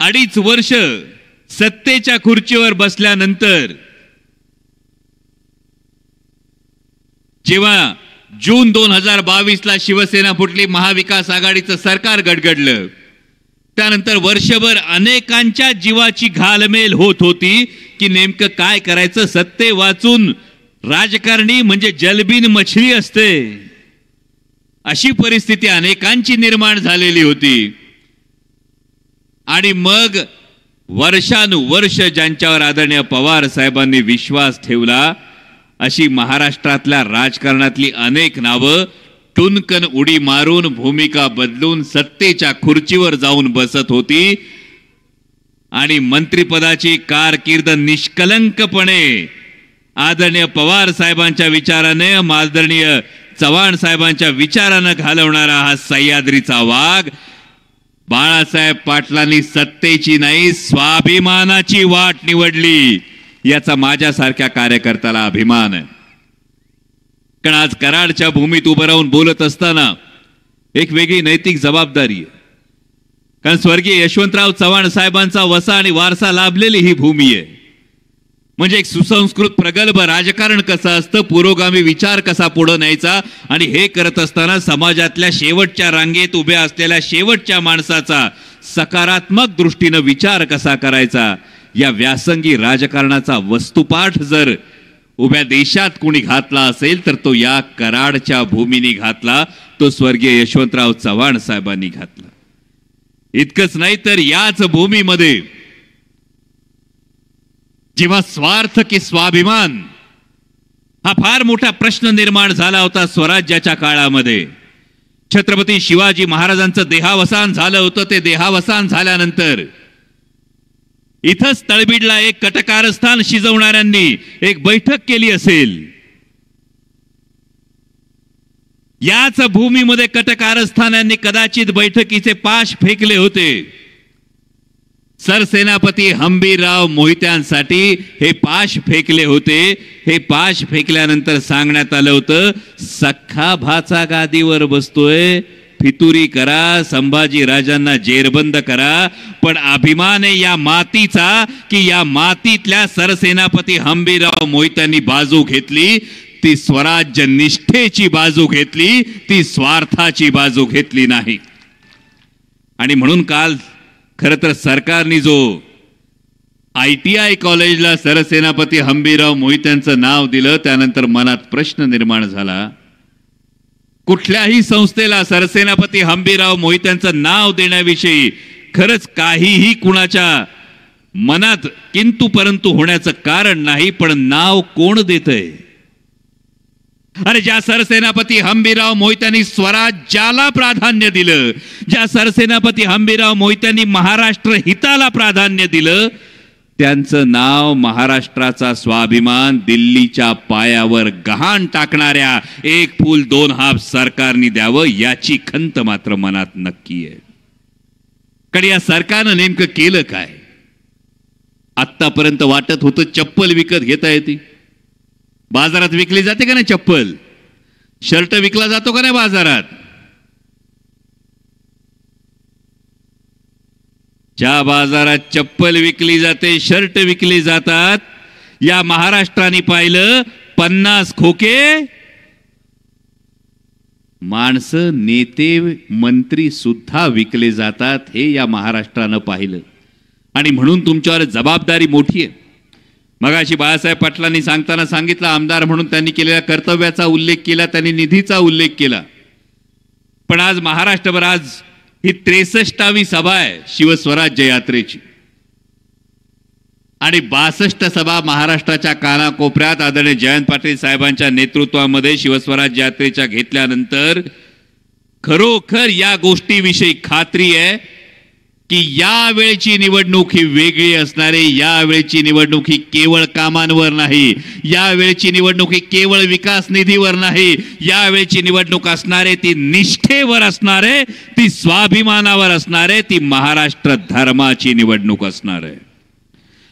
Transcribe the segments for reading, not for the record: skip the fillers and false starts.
2.5 वर्ष सत्तेच्या खुर्चीवर बसल्यानंतर जेव्हा जून 2022ला शिवसेना फुटली, महाविकास आघाडीचं सरकार गडगडलं, त्यानंतर वर्षभर अनेकांच्या जीवाची घालमेल होत होती की नेमकं काय करायचं. सत्ते वाचून राजकारणी म्हणजे जलबीन मछली असते, अशी परिस्थिती अनेकांची निर्माण झालेली होती. आणि मग वर्षानुवर्ष ज्यांच्यावर आदरणीय पवार साहेबांनी विश्वास ठेवला, अशी महाराष्ट्रातल्या राजकारणातली अनेक नावं टुनकन उडी मारून भूमिका बदलून सत्तेच्या खुर्चीवर जाऊन बसत होती. आणि मंत्रिपदाची कारकीर्द निष्कलंकपणे आदरणीय पवार साहेबांच्या विचाराने, आदरणीय चव्हाण साहेबांच्या विचाराने घालवणारा हा सह्याद्रीचा वाघ बाळासाहेब पाटलांनी सत्तेची नाही स्वाभिमानाची वाट निवडली, याचा माझ्यासारख्या कार्यकर्त्याला अभिमान आहे. कारण आज कराडच्या भूमीत उभं राहून बोलत असताना एक वेगळी नैतिक जबाबदारी आहे. कारण स्वर्गीय यशवंतराव चव्हाण साहेबांचा वसा आणि वारसा लाभलेली ही भूमी आहे. म्हणजे एक सुसंस्कृत प्रगल्भ राजकारण कसं असतं, पुरोगामी विचार कसा पुढे न्यायचा, आणि हे करत असताना समाजातल्या शेवटच्या रांगेत उभ्या असलेल्या शेवटच्या माणसाचा सकारात्मक दृष्टीने विचार कसा करायचा, या व्यासंगी राजकारणाचा वस्तुपाठ जर उभ्या देशात कोणी घातला असेल तर तो या कराडच्या भूमीने घातला, तो स्वर्गीय यशवंतराव चव्हाण साहेबांनी घातला. इतकंच नाही तर याच भूमीमध्ये जेव्हा स्वार्थ की स्वाभिमान हा फार मोठा प्रश्न निर्माण झाला होता स्वराज्याच्या काळामध्ये, छत्रपती शिवाजी महाराजांचं देहावसान झालं होतं. ते देहावसान झाल्यानंतर इथंच तळबीडला एक कटकारस्थान शिजवणाऱ्यांनी एक बैठक केली असेल. याच भूमीमध्ये कटकारस्थानांनी कदाचित बैठकीचे पाश फेकले होते. सरसेनापती हंबीरराव मोहित्यांसाठी हे पाश फेकले होते. हे पाश फेकल्यानंतर सांगण्यात आलं होतं, सख्खा भाचा गादीवर बसतोय, फितुरी करा, संभाजी राजांना जेरबंद करा, पण अभिमान आहे या मातीचा की या मातीतल्या सरसेनापती हंबीरराव मोहित्यांनी बाजू घेतली. ती स्वराज्य निष्ठेची बाजू घेतली, ती स्वार्थाची बाजू घेतली नाही. आणि म्हणून काल खरं तर सरकारने जो ITI कॉलेजला सरसेनापती हंबीरराव मोहित्यांचं नाव दिलं, त्यानंतर मनात प्रश्न निर्माण झाला, कुठल्याही संस्थेला सरसेनापती हंबीरराव मोहित्यांचं नाव देण्याविषयी खरंच काहीही कुणाच्या मनात किंतु परंतु होण्याचं कारण नाही, पण नाव कोण देतंय? अरे ज्या सरसेनापती हंबीरराव मोहित्यांनी स्वराज्याला प्राधान्य दिलं, ज्या सरसेनापती हंबीरराव मोहित्यांनी महाराष्ट्र हिताला प्राधान्य दिलं, त्यांचं नाव महाराष्ट्राचा स्वाभिमान दिल्लीच्या पायावर गहाण टाकणाऱ्या एक फूल दोन हात सरकारने द्यावं, याची खंत मात्र मनात नक्की आहे. कारण या सरकारनं नेमकं केलं काय? आतापर्यंत वाटत होतं चप्पल विकत घेता येते, बाजारात विकली जाते का नाही चप्पल, शर्ट विकला जातो का नाही बाजारात, ज्या बाजारात चप्पल विकली जाते, शर्ट विकली जातात, या महाराष्ट्राने पाहिलं 50 खोके माणसं, नेते, मंत्री सुद्धा विकले जातात, हे या महाराष्ट्रानं पाहिलं. आणि म्हणून तुमच्यावर जबाबदारी मोठी आहे. मगाशी बाळासाहेब पाटलांनी सांगताना सांगितलं, आमदार म्हणून त्यांनी केलेल्या कर्तव्याचा उल्लेख केला, त्यांनी निधीचा उल्लेख केला. पण आज महाराष्ट्रभर आज ही 63वी सभा आहे शिवस्वराज्य यात्रेची, आणि 62 सभा महाराष्ट्राच्या कानाकोपऱ्यात आदरणीय जयंत पाटील साहेबांच्या नेतृत्वामध्ये शिवस्वराज्य यात्रेच्या घेतल्यानंतर खरोखर या गोष्टीविषयी खात्री आहे की यावेळची निवडणूक ही वेगळी असणार आहे. यावेळची निवडणूक ही केवळ कामांवर नाही, यावेळची निवडणूक ही केवळ विकास निधीवर नाही, यावेळची निवडणूक असणार आहे ती निष्ठेवर असणार आहे, ती स्वाभिमानावर असणार आहे, ती महाराष्ट्र धर्माची निवडणूक असणार आहे.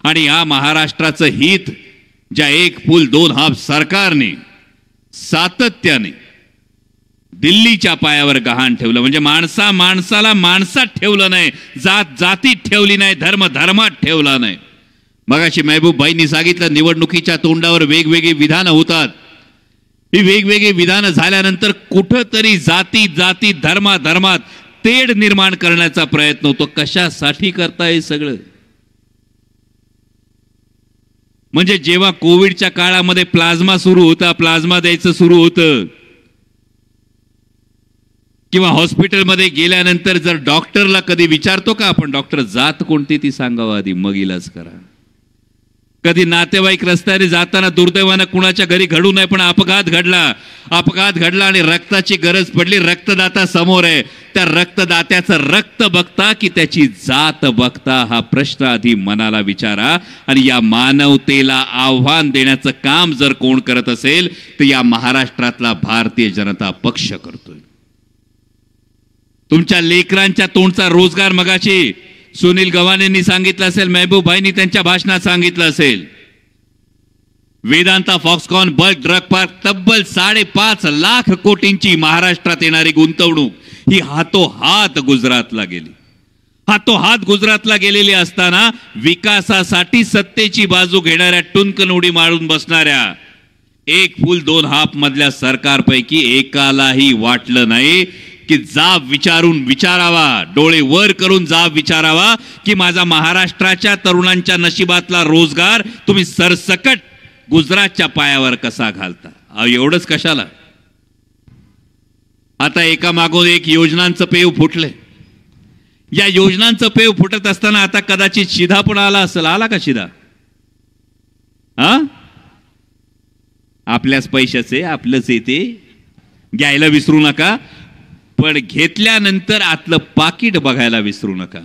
आणि या महाराष्ट्राचं हित ज्या एक फूल दोन हात सरकारने सातत्याने दिल्लीच्या पायावर गहाण ठेवलं. म्हणजे माणसाला माणसात ठेवलं नाही, जात जातीत ठेवली नाही, धर्म धर्मात ठेवला नाही. मगाशी महबूबभाईंनी सांगितलं निवडणुकीच्या तोंडावर वेगवेगळी विधानं होतात. ही वेगवेगळी विधानं झाल्यानंतर कुठंतरी जाती धर्मात तेढ निर्माण करण्याचा प्रयत्न होतो. कशासाठी करताय सगळं? म्हणजे जेव्हा कोविडच्या काळामध्ये प्लाझ्मा सुरू होता, प्लाझ्मा द्यायचं सुरू होतं, किंवा हॉस्पिटलमध्ये गेल्यानंतर जर डॉक्टरला कधी विचारतो का आपण, डॉक्टर जात कोणती ती सांगावं आधी, मग इलाज करा. कधी नातेवाईक रस्त्याने जाताना दुर्दैवानं कुणाच्या घरी घडू नये, पण अपघात घडला आणि रक्ताची गरज पडली, रक्तदाता समोर आहे, त्या रक्तदात्याचं रक्त बघता की त्याची जात बघता, हा प्रश्न आधी मनाला विचारा. आणि या मानवतेला आव्हान देण्याचं काम जर कोण करत असेल तर या महाराष्ट्रातला भारतीय जनता पक्ष करतोय. तुमच्या लेकरांच्या तोंडचा रोजगार मगाशी सुनील गव्हाणेंनी सांगितलं असेल, महबूबभाईंनी त्यांच्या भाषणात सांगितलं असेल. Vedanta Foxconn bulk drug park तब्बल 5.5 लाख कोटींची महाराष्ट्रात येणारी गुंतवणूक ही हातोहात गुजरातला गेली. हातोहात गुजरातला गेलेली असताना विकासासाठी सत्तेची बाजू घेणाऱ्या, टुनकन उडी मारून बसणाऱ्या, एक फुल दोन हाफ मधल्या सरकारपैकी एकालाही वाटलं नाही की जाब विचारून विचारावा, डोळे वर करून जाब विचारावा की माझा महाराष्ट्राच्या तरुणांच्या नशिबातला रोजगार तुम्ही सरसकट गुजरातच्या पायावर कसा घालता. एवढंच कशाला? आता एका मागोन एक योजनांचं पेव फुटले. या योजनांचं पेव फुटत असताना आता कदाचित शिधा पण आला असेल. आला का शिधा? आपल्याच पैशाचे, आपलंच येते, घ्यायला विसरू नका, पण घेतल्यानंतर आतलं पाकिट बघायला विसरू नका.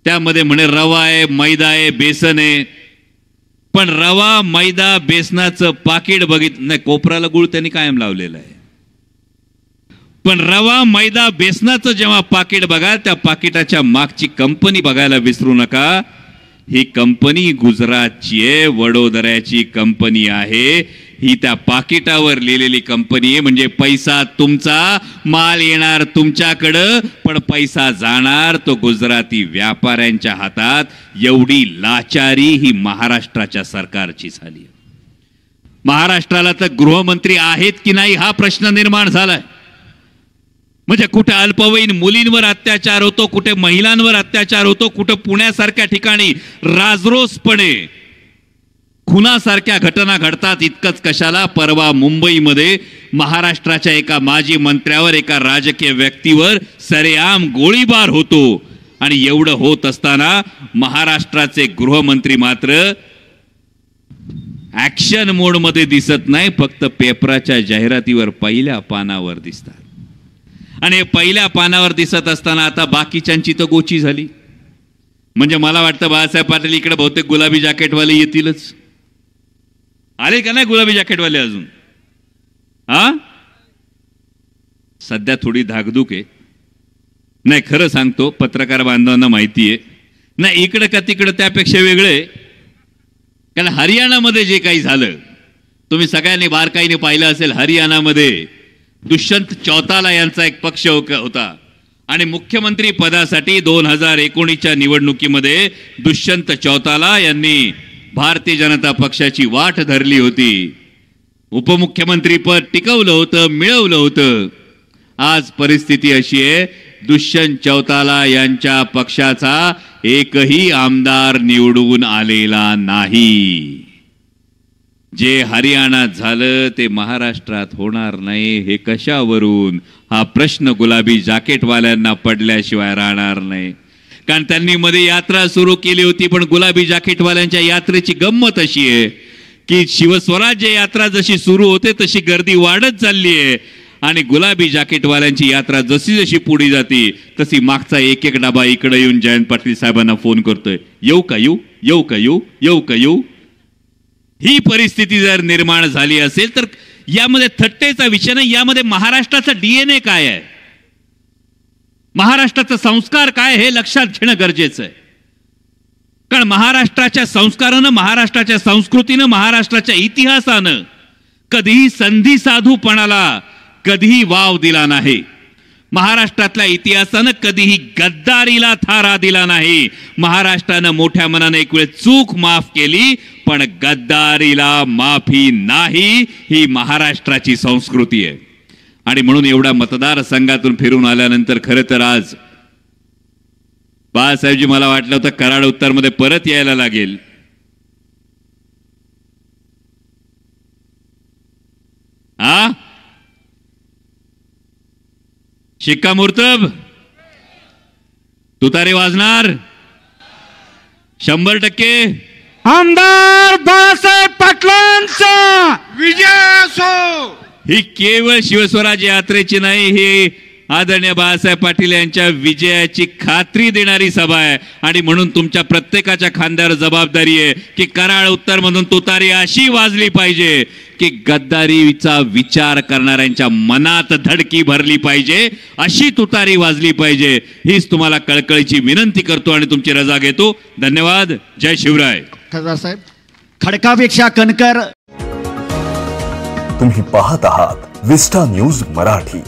त्यामध्ये म्हणे रवा आहे, मैदा आहे, बेसन आहे, पण रवा मैदा बेसनाचं पाकिट बघितलं नाही. कोपराला गुळ त्यांनी कायम लावलेलं आहे, पण रवा मैदा बेसनाचं जेव्हा पाकिट बघा, त्या पाकिटाच्या मागची कंपनी बघायला विसरू नका. ही कंपनी गुजरातची आहे, वडोदऱ्याची कंपनी आहे. ही त्या पाकिटावर लिहिलेली कंपनी आहे. म्हणजे पैसा तुमचा, माल येणार तुमच्याकडं, पण पैसा जाणार तो गुजराती व्यापाऱ्यांच्या हातात. एवढी लाचारी ही महाराष्ट्राच्या सरकारची झाली. महाराष्ट्राला तर गृहमंत्री आहेत की नाही हा प्रश्न निर्माण झालाय. म्हणजे कुठे अल्पवयीन मुलींवर अत्याचार होतो, कुठे महिलांवर अत्याचार होतो, कुठे पुण्यासारख्या ठिकाणी राजरोसपणे खुनासारख्या घटना घडतात. इतकंच कशाला, परवा मुंबईमध्ये महाराष्ट्राच्या एका माजी मंत्र्यावर, एका राजकीय व्यक्तीवर सरेआम गोळीबार होतो. आणि एवढं होत असताना महाराष्ट्राचे गृहमंत्री मात्र ऍक्शन मोड मध्ये दिसत नाही, फक्त पेपराच्या जाहिरातीवर पहिल्या पानावर दिसतात. आणि पहिल्या पानावर दिसत असताना आता बाकीच्यांची तर गोची झाली. म्हणजे मला वाटतं बाळासाहेब पाटील इकडे बहुतेक गुलाबी जॅकेटवाले येतीलच. आले का नाही गुलाबी जॅकेटवाले अजून? सध्या थोडी धाकधूक आहे. नाही, खरं सांगतो, पत्रकार बांधवांना माहिती आहे नाही, इकडे का तिकडे त्यापेक्षा वेगळे. कारण हरियाणामध्ये जे काही झालं, तुम्ही सगळ्यांनी बारकाईने पाहिलं असेल. हरियाणामध्ये दुष्यंत चौताला यांचा एक पक्ष होता आणि मुख्यमंत्री पदासाठी 2019च्या निवडणुकीमध्ये दुष्यंत चौताला यांनी भारतीय जनता पक्षाची वाट धरली होती. उपमुख्यमंत्री पद टिकवलं होतं, मिळवलं होतं. आज परिस्थिती अशी आहे, दुष्यंत चौताला यांच्या पक्षाचा एकही आमदार निवडून आलेला नाही. जे हरियाणात झालं ते महाराष्ट्रात होणार नाही. हे कशावरून? हा प्रश्न गुलाबी जॅकेटवाल्यांना पडल्याशिवाय राहणार नाही. कारण त्यांनी मध्ये यात्रा सुरू केली होती, पण गुलाबी जॅकेटवाल्यांच्या यात्रेची गंमत अशी आहे की शिवस्वराज्य यात्रा जशी सुरू होते तशी गर्दी वाढत चालली आहे आणि गुलाबी जॅकेटवाल्यांची यात्रा जशी जशी पुढे जाते तशी मागचा एक एक डबा इकडे येऊन जयंत पाटील साहेबांना फोन करतोय, येऊ का येऊ, येऊ का येऊ, येऊ का येऊ. ही परिस्थिती जर निर्माण झाली असेल तर यामध्ये थट्टेचा विषय नाही, यामध्ये महाराष्ट्राचा डीएनए काय आहे, महाराष्ट्राचा संस्कार काय हे लक्षात घेणं गरजेचं आहे. कारण महाराष्ट्राच्या संस्कारानं, महाराष्ट्राच्या संस्कृतीनं, महाराष्ट्राच्या इतिहासानं कधीही संधी साधूपणाला कधीही वाव दिला नाही. महाराष्ट्रातल्या इतिहासानं कधीही गद्दारीला थारा दिला नाही. महाराष्ट्रानं मोठ्या मनाने एक वेळ चूक माफ केली, पण गद्दारीला माफी नाही. ही महाराष्ट्राची संस्कृती आहे. आणि म्हणून एवढ्या मतदारसंघातून फिरून आल्यानंतर खरं तर आज बाळासाहेबजी मला वाटलं होतं कराड उत्तरमध्ये परत यायला लागेल. हा शिक्कामोर्तब तुतारे वाजणार 100%. आमदार बाळासाहेब पाटलांचा विजय असो. ही केवळ शिवस्वराज यात्रेची नाही, ही आदरणीय बाळासाहेब पाटील यांच्या विजयाची खात्री देणारी सभा आहे. आणि म्हणून तुमच्या प्रत्येकाच्या खांद्यावर जबाबदारी आहे की कराड उत्तर मधून तुतारी अशी वाजली पाहिजे की गद्दारीचा विचार करणाऱ्यांच्या मनात धडकी भरली पाहिजे, अशी तुतारी वाजली पाहिजे. हीच तुम्हाला कळकळीची विनंती करतो आणि तुमची रजा घेतो. धन्यवाद. जय शिवराय. खासदार साहेब, खडकापेक्षा कणकर. तुम्ही पाहत आहात विस्टा न्यूज मराठी.